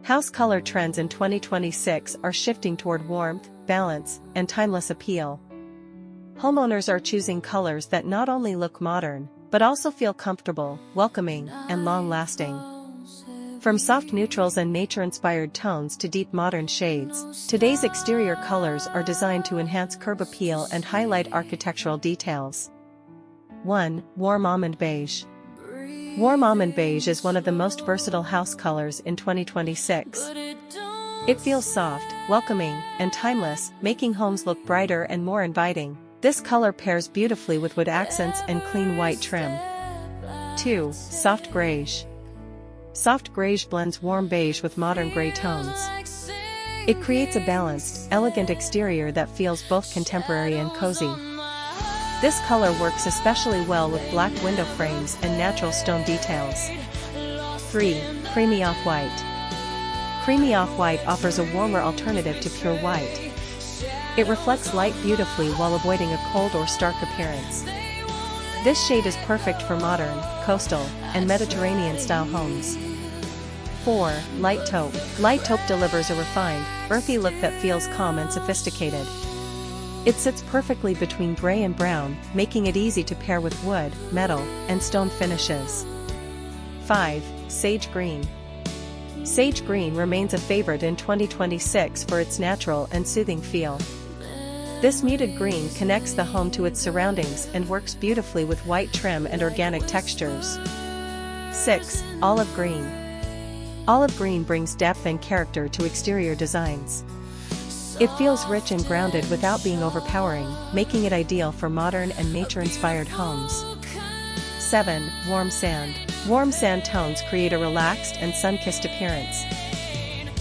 House color trends in 2026 are shifting toward warmth, balance, and timeless appeal. Homeowners are choosing colors that not only look modern, but also feel comfortable, welcoming, and long-lasting. From soft neutrals and nature-inspired tones to deep modern shades, today's exterior colors are designed to enhance curb appeal and highlight architectural details. 1. Warm almond beige. Warm almond beige is one of the most versatile house colors in 2026. It feels soft, welcoming, and timeless, making homes look brighter and more inviting. This color pairs beautifully with wood accents and clean white trim. 2. Soft greige. Soft greige blends warm beige with modern gray tones. It creates a balanced, elegant exterior that feels both contemporary and cozy. This color works especially well with black window frames and natural stone details. 3. Creamy off-white. Creamy off-white offers a warmer alternative to pure white. It reflects light beautifully while avoiding a cold or stark appearance. This shade is perfect for modern, coastal, and Mediterranean-style homes. 4. Light taupe. Light taupe delivers a refined, earthy look that feels calm and sophisticated. It sits perfectly between gray and brown, making it easy to pair with wood, metal, and stone finishes. 5. Sage green. Sage green remains a favorite in 2026 for its natural and soothing feel. This muted green connects the home to its surroundings and works beautifully with white trim and organic textures. 6. Olive green. Olive green brings depth and character to exterior designs. It feels rich and grounded without being overpowering, making it ideal for modern and nature-inspired homes. 7. Warm sand. Warm sand tones create a relaxed and sun-kissed appearance.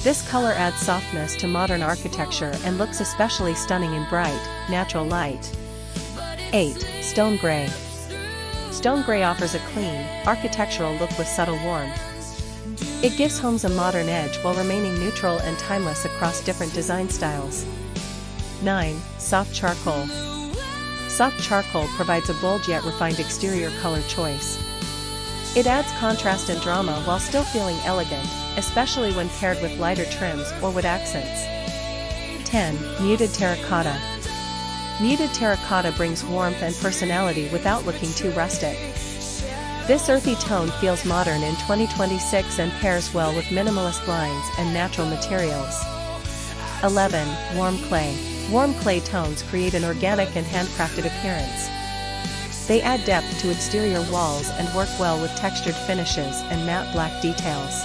This color adds softness to modern architecture and looks especially stunning in bright, natural light. 8. Stone gray. Stone gray offers a clean, architectural look with subtle warmth. It gives homes a modern edge while remaining neutral and timeless across different design styles. 9. Soft charcoal. Soft charcoal provides a bold yet refined exterior color choice. It adds contrast and drama while still feeling elegant, especially when paired with lighter trims or wood accents. 10. Muted terracotta. Muted terracotta brings warmth and personality without looking too rustic. This earthy tone feels modern in 2026 and pairs well with minimalist lines and natural materials. 11. Warm clay. Warm clay tones create an organic and handcrafted appearance. They add depth to exterior walls and work well with textured finishes and matte black details.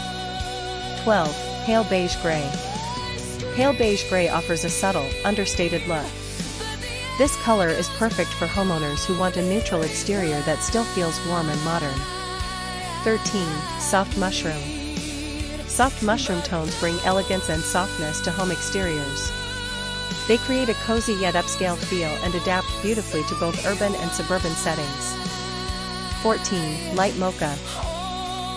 12. Pale beige gray. Pale beige gray offers a subtle, understated look. This color is perfect for homeowners who want a neutral exterior that still feels warm and modern. 13. Soft mushroom. Soft mushroom tones bring elegance and softness to home exteriors. They create a cozy yet upscale feel and adapt beautifully to both urban and suburban settings. 14. Light mocha.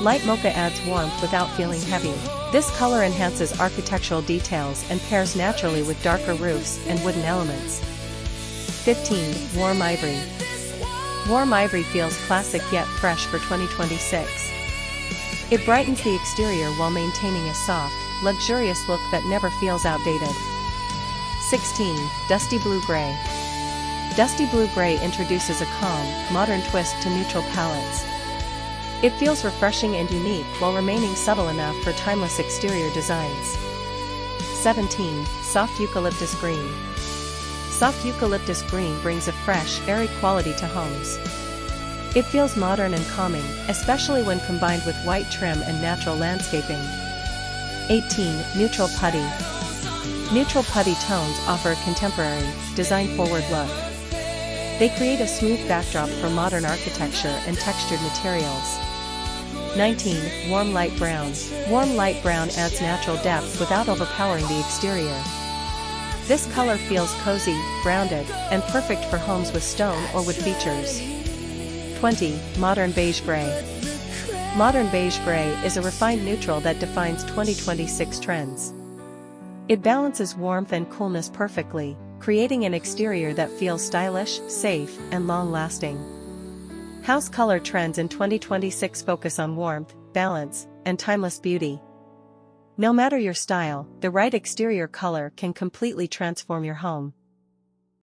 Light mocha adds warmth without feeling heavy. This color enhances architectural details and pairs naturally with darker roofs and wooden elements. 15. Warm ivory. Warm ivory feels classic yet fresh for 2026. It brightens the exterior while maintaining a soft, luxurious look that never feels outdated. 16. Dusty blue gray. Dusty blue gray introduces a calm, modern twist to neutral palettes. It feels refreshing and unique while remaining subtle enough for timeless exterior designs. 17. Soft eucalyptus green. Soft eucalyptus green brings a fresh, airy quality to homes. It feels modern and calming, especially when combined with white trim and natural landscaping. 18. Neutral putty. Neutral putty tones offer a contemporary, design-forward look. They create a smooth backdrop for modern architecture and textured materials. 19. Warm light brown. Warm light brown adds natural depth without overpowering the exterior. This color feels cozy, grounded, and perfect for homes with stone or wood features. 20. Modern beige gray. Modern beige gray is a refined neutral that defines 2026 trends. It balances warmth and coolness perfectly, creating an exterior that feels stylish, safe, and long-lasting. House color trends in 2026 focus on warmth, balance, and timeless beauty. No matter your style, the right exterior color can completely transform your home.